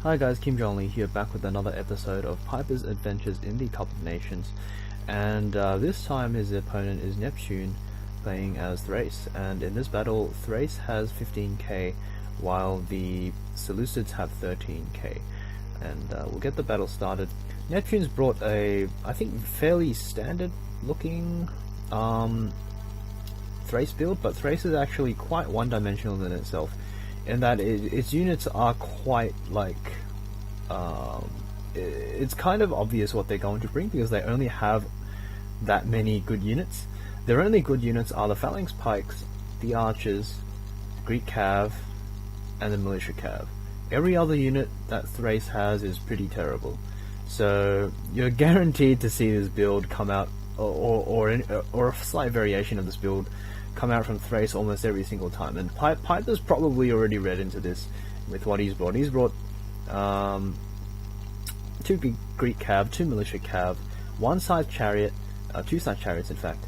Hi guys, Kim Jong Lee here, back with another episode of Piper's Adventures in the Cup of Nations, and this time his opponent is Neptune, playing as Thrace, and in this battle Thrace has 15k while the Seleucids have 13k, and we'll get the battle started. Neptune's brought a, I think, fairly standard looking Thrace build, but Thrace is actually quite one-dimensional in itself, in that its units are quite like, it's kind of obvious what they're going to bring because they only have that many good units. Their only good units are the Phalanx Pikes, the Archers, Greek Cav, and the Militia Cav. Every other unit that Thrace has is pretty terrible. So you're guaranteed to see this build come out, or a slight variation of this build come out from Thrace almost every single time. And Piper's probably already read into this with what he's brought. He's brought 2 Greek Cav, 2 Militia Cav, 1 Scythe Chariot, 2 Scythe Chariots in fact,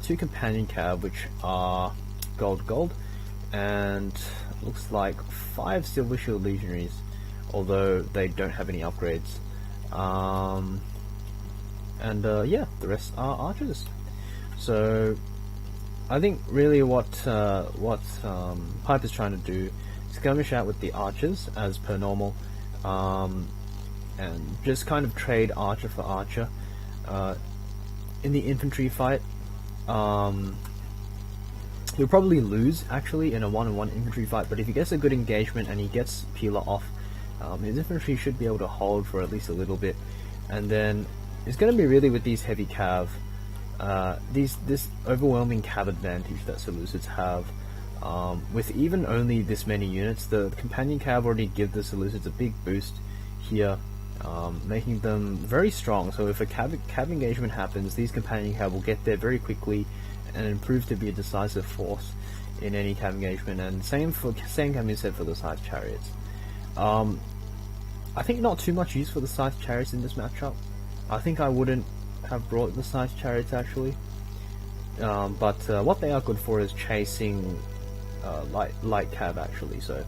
2 Companion Cav, which are gold, and looks like 5 Silver Shield Legionaries, although they don't have any upgrades. Yeah, the rest are archers. So I think really what Piper's trying to do is skirmish out with the archers as per normal, and just kind of trade archer for archer. In the infantry fight, he'll probably lose actually in a 1-on-1 infantry fight, but if he gets a good engagement and he gets Peeler off, his infantry should be able to hold for at least a little bit. And then it's going to be really with these heavy cav, this overwhelming cav advantage that Seleucids have. With even only this many units, the companion cav already give the Seleucids a big boost here, making them very strong. So if a cav engagement happens, these companion cav will get there very quickly and prove to be a decisive force in any cav engagement. And same can be said for the Scythe Chariots. I think not too much use for the Scythe Chariots in this matchup. I think I wouldn't have brought the Scythe Chariots actually, but what they are good for is chasing light cav actually. So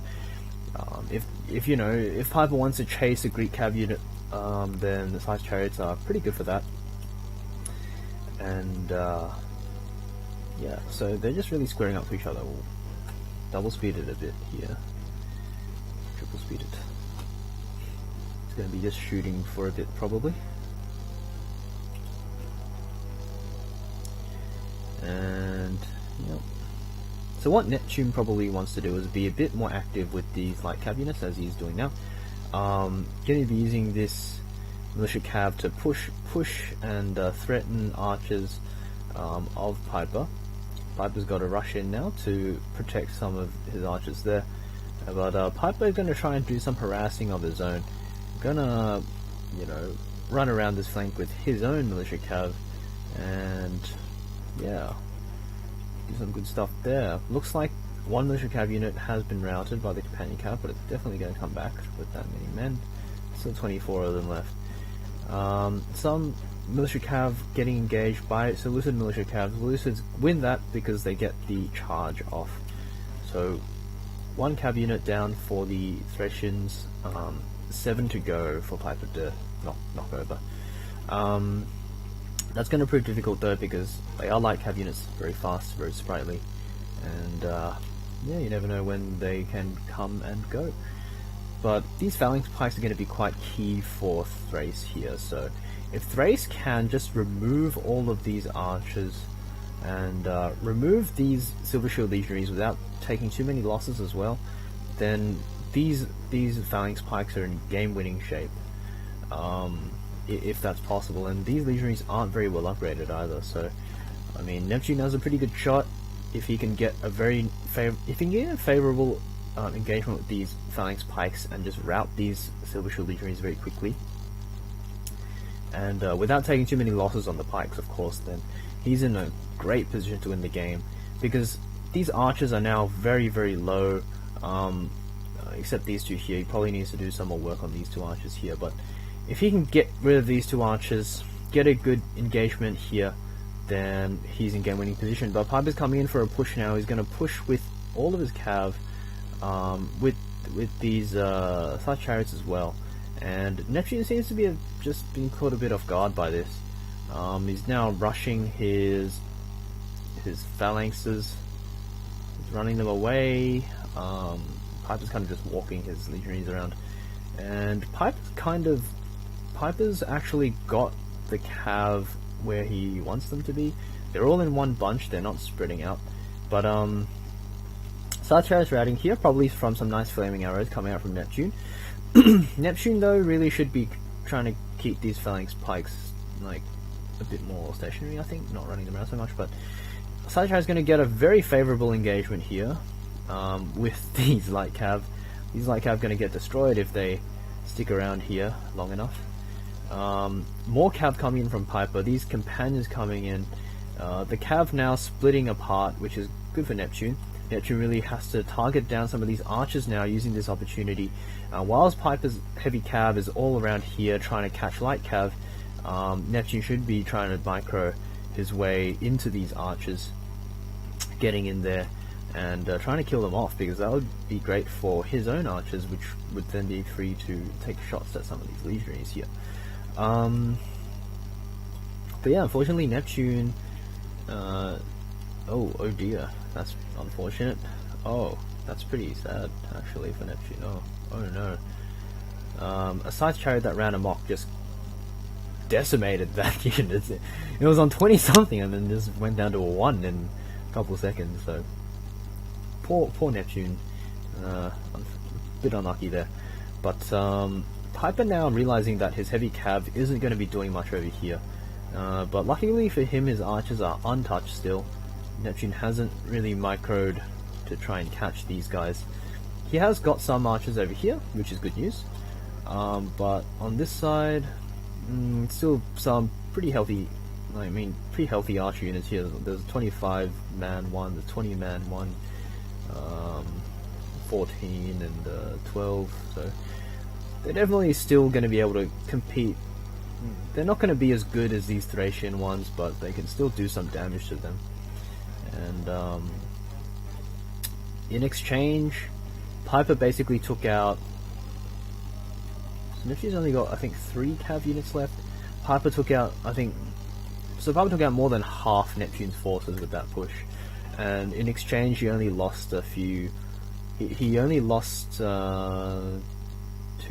if Piper wants to chase a Greek cav unit, then the Scythe Chariots are pretty good for that. And yeah, so they're just really squaring up to each other. We'll double speed it a bit here, triple speed it. It's going to be just shooting for a bit probably. And yep. So what Neptune probably wants to do is be a bit more active with these light cav units, as he's doing now. Going to be using this militia cav to push and threaten archers of Piper. Piper's got to rush in now to protect some of his archers there, but Piper is going to try and do some harassing of his own. Gonna, run around this flank with his own militia cav, and yeah, do some good stuff there. Looks like 1 militia cav unit has been routed by the companion cav, but it's definitely going to come back with that many men. Still 24 of them left. Some militia cav getting engaged by Seleucid militia cav. Seleucids win that because they get the charge off. So 1 cav unit down for the Thracians. 7 to go for Piper to knock over. That's going to prove difficult though, because they are light cav units, very fast, very sprightly, and yeah, you never know when they can come and go. But these Phalanx Pikes are going to be quite key for Thrace here, so if Thrace can just remove all of these archers and remove these Silver Shield Legionaries without taking too many losses as well, then these Phalanx Pikes are in game-winning shape, if that's possible. And these Legionaries aren't very well upgraded either, so I mean, Neptune has a pretty good shot if he can get a favorable engagement with these Phalanx Pikes and just rout these Silver Shield Legionaries very quickly, and without taking too many losses on the Pikes, of course. Then he's in a great position to win the game, because these archers are now very, very low. Except these 2 here. He probably needs to do some more work on these 2 archers here, but if he can get rid of these 2 archers, get a good engagement here, then he's in game winning position. But Piper's coming in for a push now. He's going to push with all of his cav, with with these side chariots as well, and Neptune seems to be just being caught a bit off guard by this. He's now rushing his phalanxes, he's running them away. Piper's kind of just walking his legionaries around, and Piper's actually got the cav where he wants them to be. They're all in one bunch, they're not spreading out. But side chariots routing here, probably from some nice flaming arrows coming out from Neptune. Neptune though really should be trying to keep these phalanx pikes like a bit more stationary, I think, not running them around so much. But side chariots going to get a very favourable engagement here with these light cav. These light cav going to get destroyed if they stick around here long enough. More cav coming in from Piper, these companions coming in, the cav now splitting apart, which is good for Neptune. Neptune really has to target down some of these archers now using this opportunity. Whilst Piper's heavy cav is all around here trying to catch light cav, Neptune should be trying to micro his way into these archers, getting in there and trying to kill them off, because that would be great for his own archers, which would then be free to take shots at some of these legionaries here. But yeah, unfortunately Neptune, oh dear, that's unfortunate. Oh, that's pretty sad actually for Neptune. Oh no. A side chariot that ran amok just decimated that unit. It was on 20 something and then just went down to a 1 in a couple of seconds, so poor Neptune, a bit unlucky there. But Piper now realizing that his heavy cav isn't going to be doing much over here, but luckily for him his archers are untouched still. Neptune hasn't really microed to try and catch these guys. He has got some archers over here, which is good news, but on this side, still some pretty healthy, pretty healthy archer units here. There's a 25-man one, the 20-man one, 14 and 12, so they're definitely still going to be able to compete. They're not going to be as good as these Thracian ones, but they can still do some damage to them. And in exchange, Piper basically took out... So Neptune's only got, I think, 3 cav units left. Piper took out, Piper took out more than half Neptune's forces with that push. And in exchange, he only lost a few... He only lost 2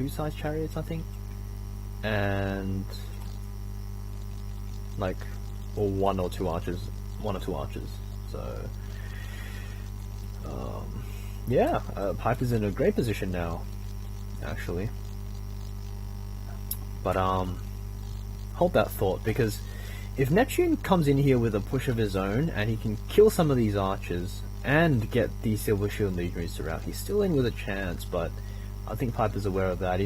side chariots, I think, and or 1 or 2 archers. So yeah, Piper's in a great position now, actually. But hold that thought, because if Neptune comes in here with a push of his own and he can kill some of these archers and get the Silver Shield legionaries to rout, he's still in with a chance. But I think Piper's aware of that.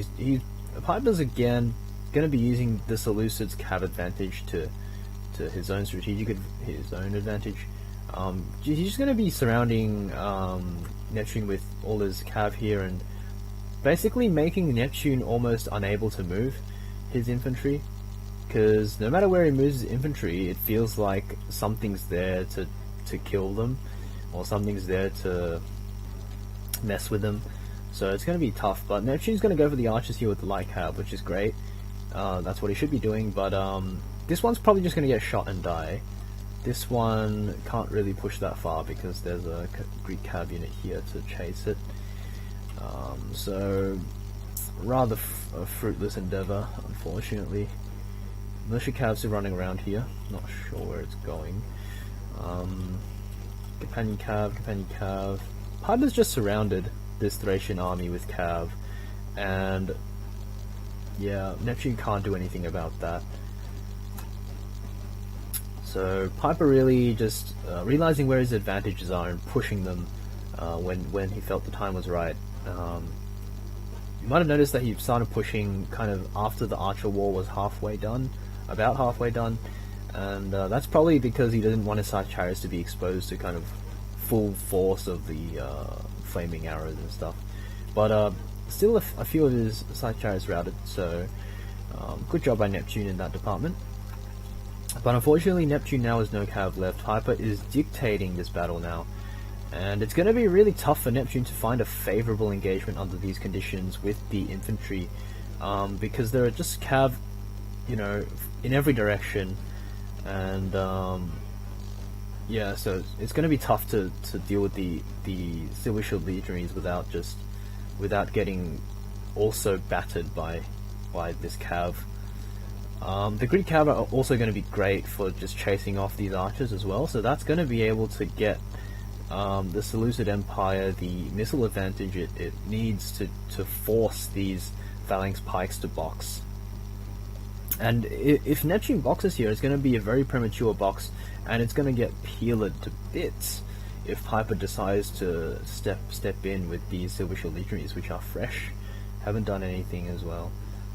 Piper's again going to be using the Seleucids cav advantage to his own advantage. He's just going to be surrounding Neptune with all his cav here and basically making Neptune almost unable to move his infantry, because no matter where he moves his infantry, it feels like something's there to kill them, or something's there to mess with them. So it's going to be tough, but Neptune's going to go for the archers here with the light cav, which is great. That's what he should be doing, but this one's probably just going to get shot and die. This one can't really push that far because there's a Greek cav unit here to chase it. So rather a fruitless endeavour, unfortunately. Militia cavs are running around here, not sure where it's going. Companion cav. Piper's just surrounded this Thracian army with cav, and yeah, Neptune can't do anything about that. So Piper really just realizing where his advantages are and pushing them when he felt the time was right. You might have noticed that he started pushing kind of after the Archer War was about halfway done, and that's probably because he didn't want his side chariots to be exposed to kind of full force of the flaming arrows and stuff. But still a few of his side chariots routed, so good job by Neptune in that department. But unfortunately Neptune now has no cav left. Piper is dictating this battle now, And it's going to be really tough for Neptune to find a favorable engagement under these conditions with the infantry, because there are just cav, you know, in every direction, and yeah, so it's going to be tough to deal with the Seleucid legionaries without getting also battered by this cav. The Greek cav are also going to be great for just chasing off these archers as well, so that's going to be able to get the Seleucid Empire the missile advantage it needs to force these phalanx pikes to box. And if Neptune boxes here, it's going to be a very premature box, and it's going to get peeled to bits if Piper decides to step in with these Seleucid legionaries, which are fresh, haven't done anything as well.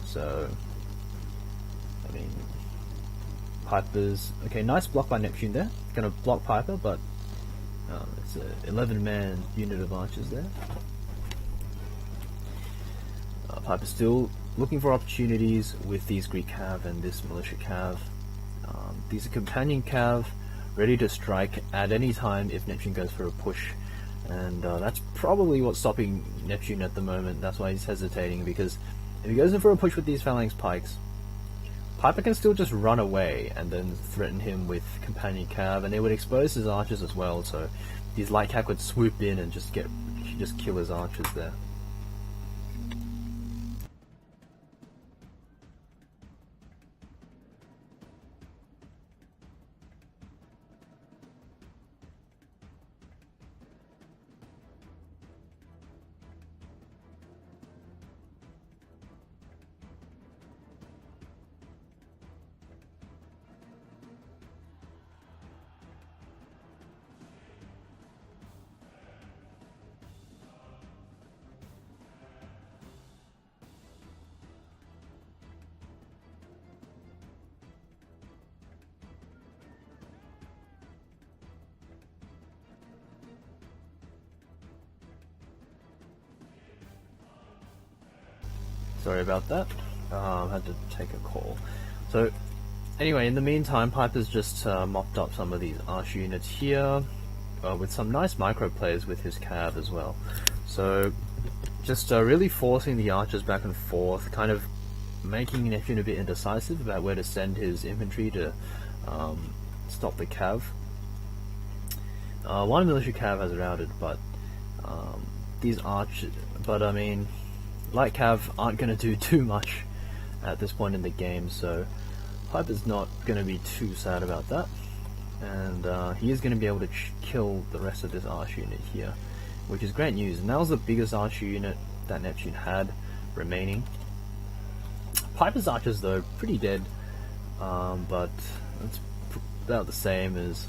So, I mean, Piper's okay. Nice block by Neptune there. Going to block Piper, but it's an 11-man unit of archers there. Piper's still looking for opportunities with these Greek cav and this militia cav. These are companion cav, ready to strike at any time if Neptune goes for a push. And that's probably what's stopping Neptune at the moment. That's why he's hesitating, because if he goes in for a push with these phalanx pikes, Piper can still just run away and then threaten him with companion cav, and it would expose his archers as well, so these light cav would swoop in and just kill his archers there. Sorry about that. Had to take a call. So, anyway, in the meantime, Piper's just mopped up some of these arch units here, with some nice micro plays with his cav as well. So, just really forcing the archers back and forth, kind of making Neptune a bit indecisive about where to send his infantry to stop the cav. One militia cav has routed, but these archers, but I mean, light cav aren't going to do too much at this point in the game, so Piper's not going to be too sad about that, and he is going to be able to kill the rest of this arch unit here, which is great news. And that was the biggest archer unit that Neptune had remaining. Piper's archers, though, pretty dead, but it's about the same as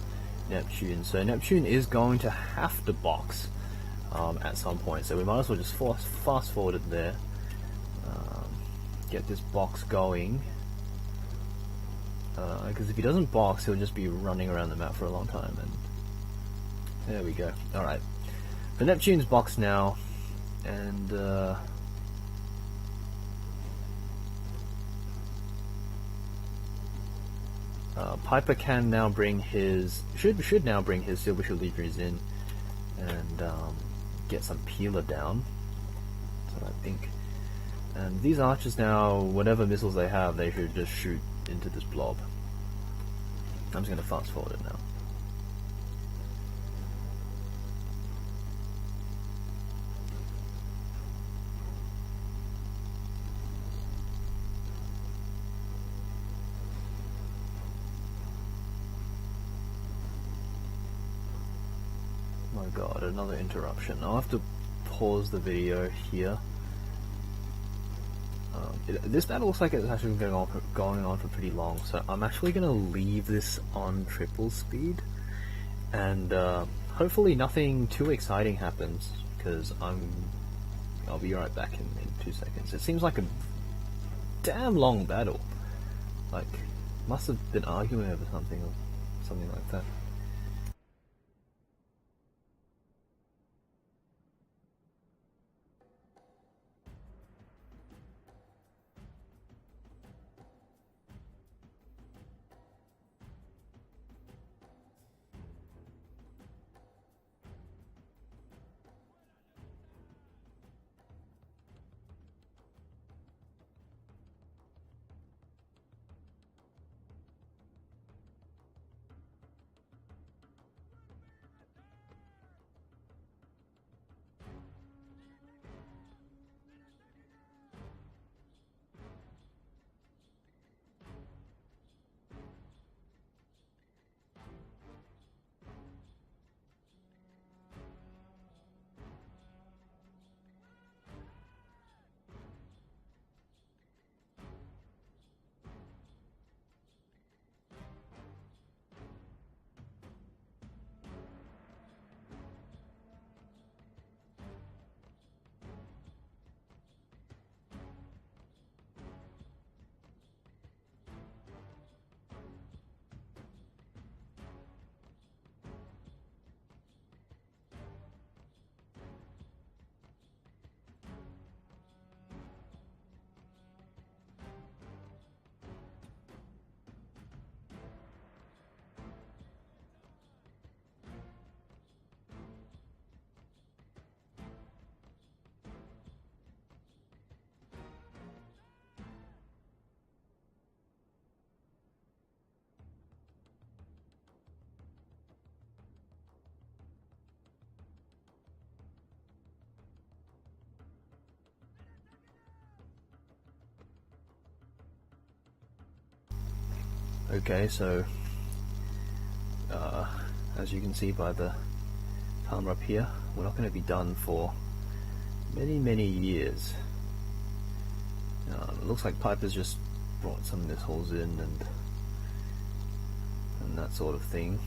Neptune, so Neptune is going to have to box at some point, so we might as well just fast forward it there, get this box going, because if he doesn't box, he'll just be running around the map for a long time. And there we go. Alright, the Neptune's box now, and Piper can now bring his should now bring his Silver Legionaries in and get some peeler down. So I think, and these archers now, whatever missiles they have, they should just shoot into this blob. I'm just going to fast forward it now. My god, another interruption. I'll have to pause the video here. This battle looks like it's actually going on for pretty long, so I'm actually going to leave this on triple speed, and hopefully nothing too exciting happens, because I'll be right back in 2 seconds. It seems like a damn long battle. Like, must have been arguing over something or something like that. Okay, so as you can see by the timer up here, we're not going to be done for many years. It looks like Piper's just brought some missiles in and that sort of thing.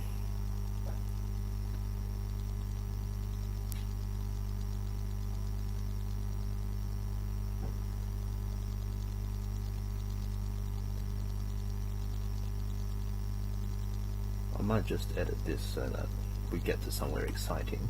I might just edit this so that we get to somewhere exciting.